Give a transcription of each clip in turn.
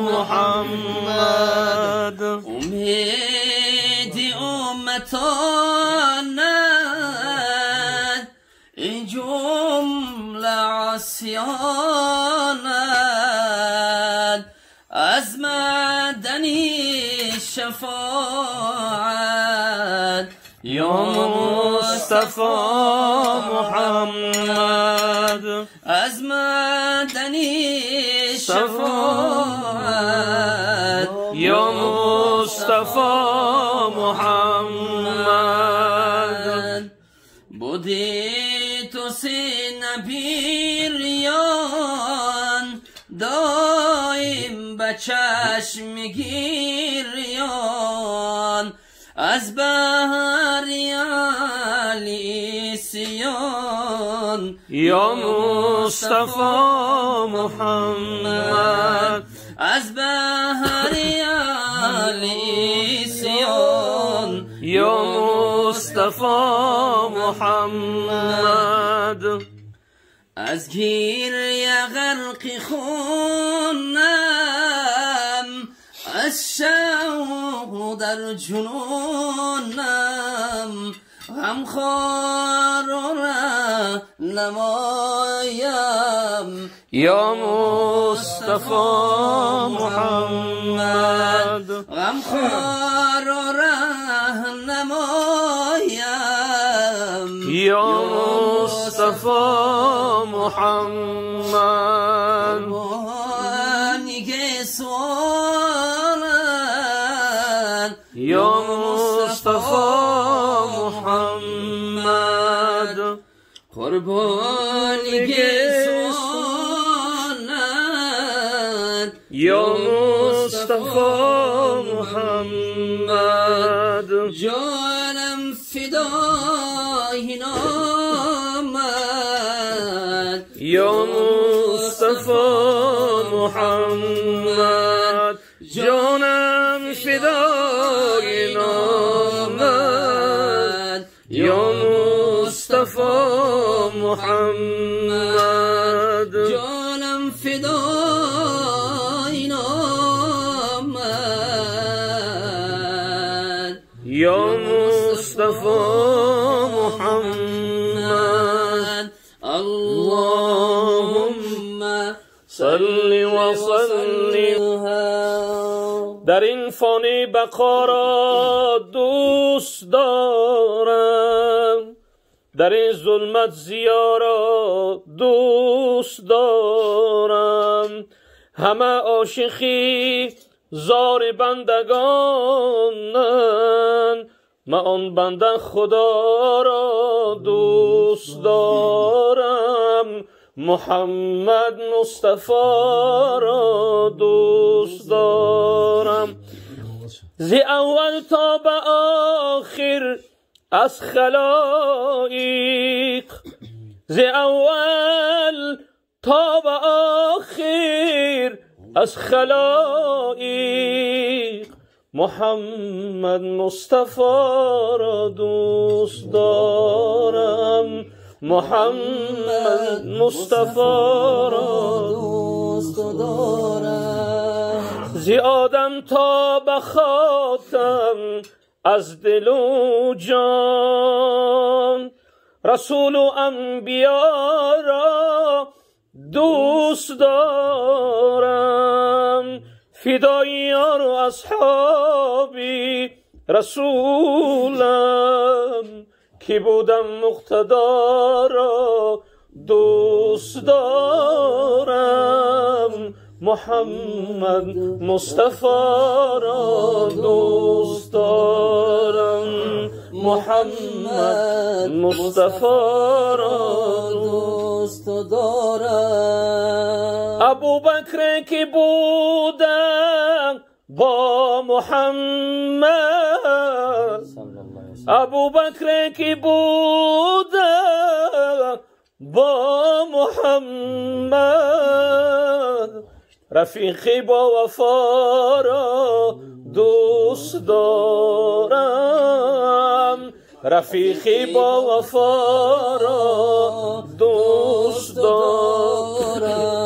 محمد امید امتانت این جمله عصیانت از مدنی شفاعت یا مصطفی محمد از مدنی شفاعت یا مصطفی محمد بودی تو سی نبیریان دایم به چشم گیریان از بهر علی سیان یا مصطفی محمد از بهر علی سیان یا مصطفی محمد از گیریه غرق خونم از شوق در جنونم غمخوار و رهنمایم یا مصطفی محمد غمخوار و رهنمایم یا مصطفی محمد قربانی سوالت یا مصطفی محمد قربانی سوالت یا مصطفی محمد جانم فدای نامت یا مصطفی محمد جانم فدای نامت یا مصطفی محمد جانم فدای نامت یا مصطفی محمد اللهم صل و سلم در این فانی بقا را دوست دارم در این ظلمت ضیا را دوست دارم همه عاشقی زار بندگانند من آن بنده خدا را دوست دارم محمد مصطفی را دوست دارم ز اول تا به آخر از خلایق ز اول تا به آخر از خلایق محمد مصطفی را دوست دارم محمد مصطفی را دوست دارم ز آدم تا به خاتم از دل و جان رسول و انبیا را دوست دارم فدای یار و اصحابی رسولم که بودم مقتدا را دوست دارم محمد مصطفی را دوست دارم محمد مصطفی را دوست دارم ابوبکر که بودم با محمد ابوبکر که بودم با محمد رفیقی با وفا را دوست دارم رفیقی با وفا را دوست دارم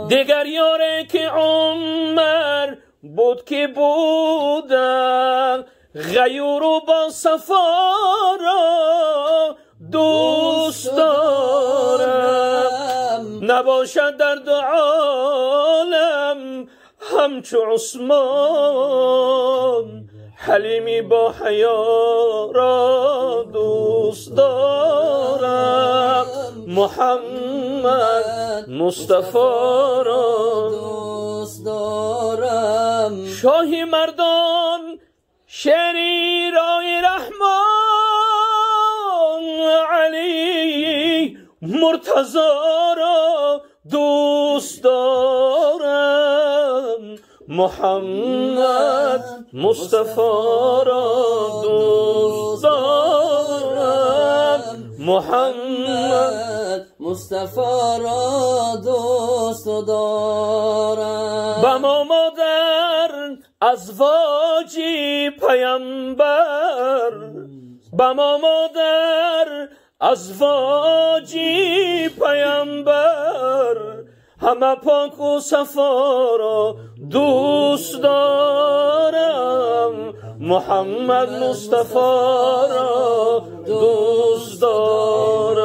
دیگر یاره که عمر بود که بودن غیور و با صفا را دوست دارم نباشد در دو عالم همچو عثمان حلیمی با حیا را دوست دارم محمد مصطفی را دوست دارم شاهی مردان شعری رای رحمان علی مرتضی را دوست دارم محمد مصطفی را دوست دارم محمد مصطفی را دوست دارم با ما مادر ازواجی پیامبر با ما مادر ازواجی پیامبر همه پاک و صفا را دوست دارم محمد مصطفی را دوست دارم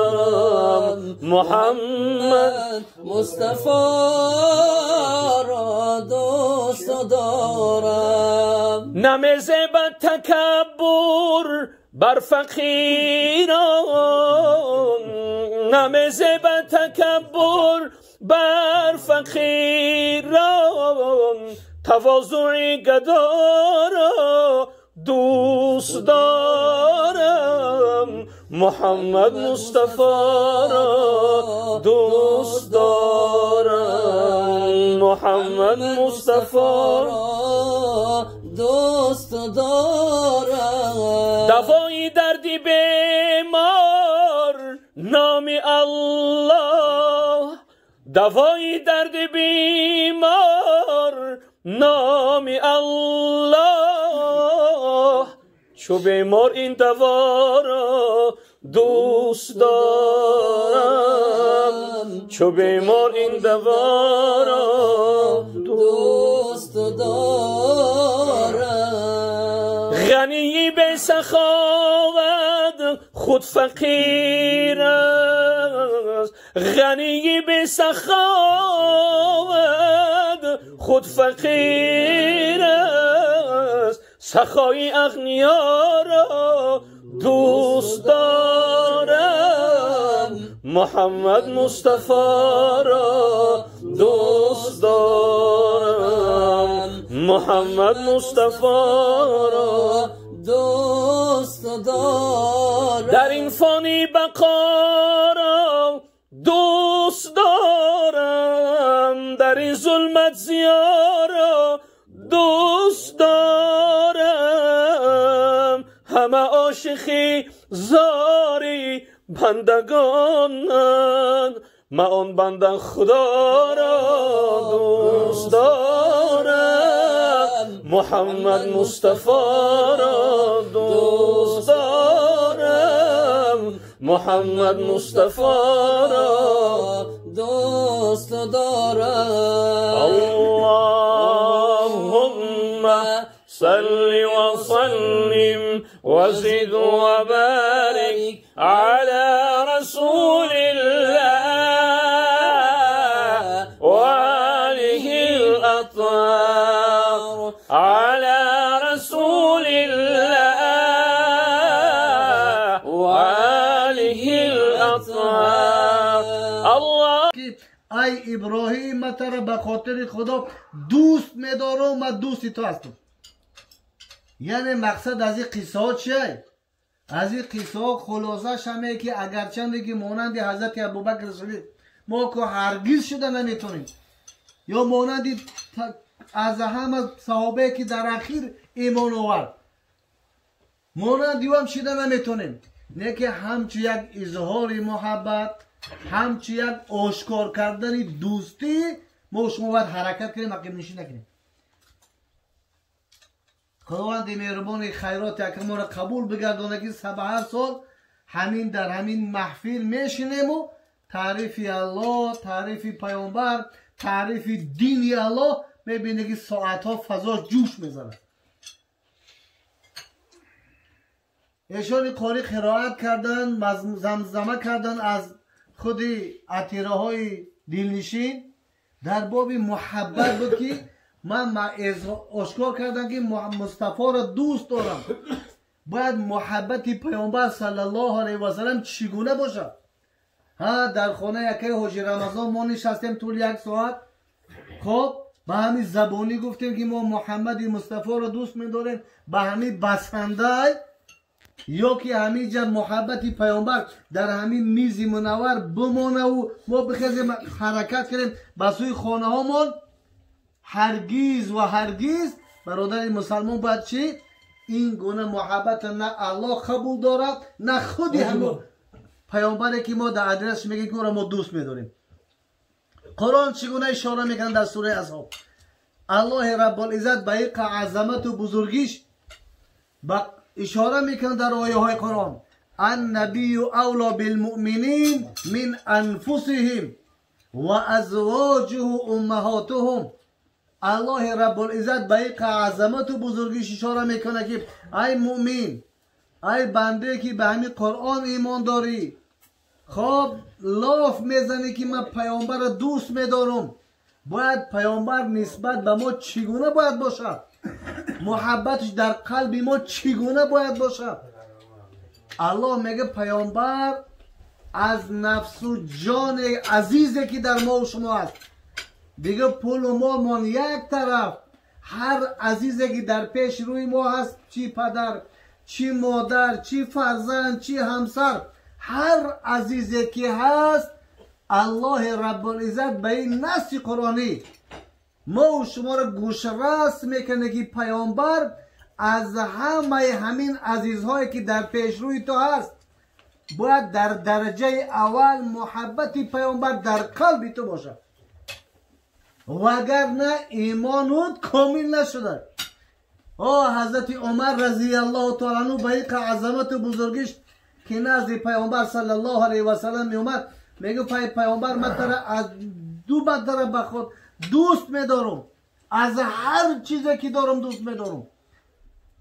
محمد مصطفی را دوست دارم نمیزه به تکبر بر فقیران نمیزه به تکبر بر فقیران تواضعی گدا را دوست دارم محمد مصطفی را دوست دارم محمد مصطفی را دوست دارم دوای دردی بیمار نام الله دوای درد بیمار نام الله چو بیمار این دوا را دوست دارم چو بیمار این دوا را دوست دارم غنی به سخاوت خود فقیر است غنی به سخاوت خود فقیر است سخای اغنیا را دوست دارم محمد مصطفی را دوست دارم محمد مصطفی را دوست دارم در این فانی بقا را دوست دارم در این ظلمت ضیا را دوست دارم همه عاشقی زاری بندگانند من آن بنده خدا را دوست دارم محمد مصطفی را دوست دارم محمد مصطفی را دوست دارم اللهم صل وسلم وزد وبارك على رسول الله وآله الأطهار على رسول الله وآله الأطهار الله ای ابراهیم من تو را به خاطر خدا دوست می‌دارم و دوستی تو هستم. یعنی مقصد از این قصه ها چیه؟ از این قصه ها خلاصش همه که اگرچند که مانند حضرت ابوبکر صدیق ما که هرگز شده نمیتونیم یا مانند از همه صحابه که در اخیر ایمان آورد مانند هم شده نمیتونیم نه که همچه یک اظهار محبت همچه یک آشکار کردن دوستی ما شما باید حرکت کنیم عقب نشینی نکنیم. خداوند مهربان خیرات یک ما را قبول بگردانه که هر سال همین در همین محفل میشینیم و تعریف الله، تعریف پیامبر، تعریف دین الله میبینه که ساعتها فضا جوش میزنه. ایشان قاری قرائت کردن، زمزمه کردن از خود عطیره های دلنشین در باب محبت بود که من اشکار کردم که مصطفی را دوست دارم. باید محبت پیامبر صلی الله علیه و سلم چگونه باشه؟ ها در خانه یکی حاجی رمضان ما نشستیم طول 1 ساعت، خب به همین زبانی گفتیم که ما محمد مصطفی را دوست می‌داریم، به همین بسنده یا که همین جا محبت پیامبر در همین میز منور بمانه و ما بخیزیم حرکت کنیم به سوی خانه هامون. هرگیز و هرگیز برادر مسلمان باید چی؟ این گونه محبت نه الله قبول دارد نه خودی همون پیامبری که ما در ادرس میگیم که ما دوست میداریم. قرآن چگونه اشاره میکنه در سوره اصحاب؟ الله رب العزت به این عظمت و بزرگیش اشاره میکنه در آیه های قرآن. النبی اولا بالمؤمنین من انفسهم و ازواجه امهاتهم. الله رب العزت به این عظمت و بزرگیش اشاره میکنه که ای مؤمن، ای بنده که به همین قرآن ایمان داری، خب لاف میزنی که من پیامبر را دوست میدارم، باید پیامبر نسبت به ما چگونه باید باشد؟ محبتش در قلب ما چگونه باید باشد؟ الله میگه پیامبر از نفس و جان عزیزی که در ما و شما هست. دیگه پول و مال من یک طرف، هر عزیزی که در پیش روی ما هست، چی پدر، چی مادر، چی فرزند، چی همسر، هر عزیزی که هست الله رب العزت به این نص قرآنی ما و شما را گوشرس میکنه که پیامبر از همه همین عزیزهایی که در پیش روی تو هست باید در درجه اول محبت پیامبر در قلب تو باشه، وگرنه ایمانت کامل نشده. حضرت عمر رضی الله تعالی عنه به این عظمت و بزرگیش که نزد پیامبر صلی الله علیه و سلم می اومد، میگه پیامبر من ترا از دو بدتر به خود دوست میدارم، از هر چیزی که دارم دوست میدارم.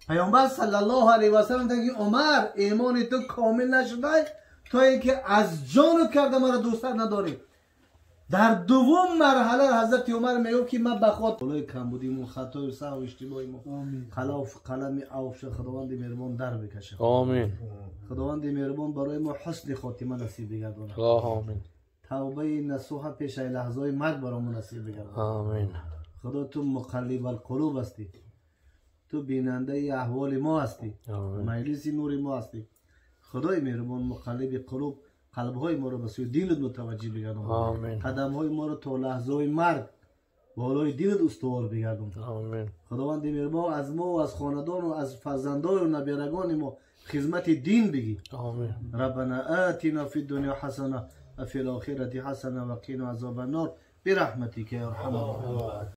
پیامبر صلی الله علیه و سلم میگه عمر ایمان تو کامل نشده تا اینکه از جانت کرده مرا دوست نداری. در دوم مرحله حضرت عمر میگه که من بخاطر بالای کمبودیم و خطای و سهو و اشتباهی ما خلاف قلم اوش خداوند مهربان در بکشه. آمین. خداوند مهربان برای ما حسن خاتمه نصیب بگردونه. آمین. توبه نصوح پیش لحظه مرگ برامون نصیب بگردونه. آمین. خدا تو مقلب القلوب هستی، تو بیننده احوال ما هستی، مجلس نور ما هستی. خدای مهربان مقلب قلوب قلب‌های ما را به سوی دینت متوجه بگردون. آمین. قدم‌های ما را تا لحظه مرگ بالای دینت استوار بگردون. آمین. خداوند مهربان از ما و از خاندان و از فرزندان و نبیرگان ما خدمت دین بگی. آمین. ربنا آتنا فی الدنیا حسنه و فی الاخره حسنه و قنا عذاب النار برحمتک یا ارحم الراحمین.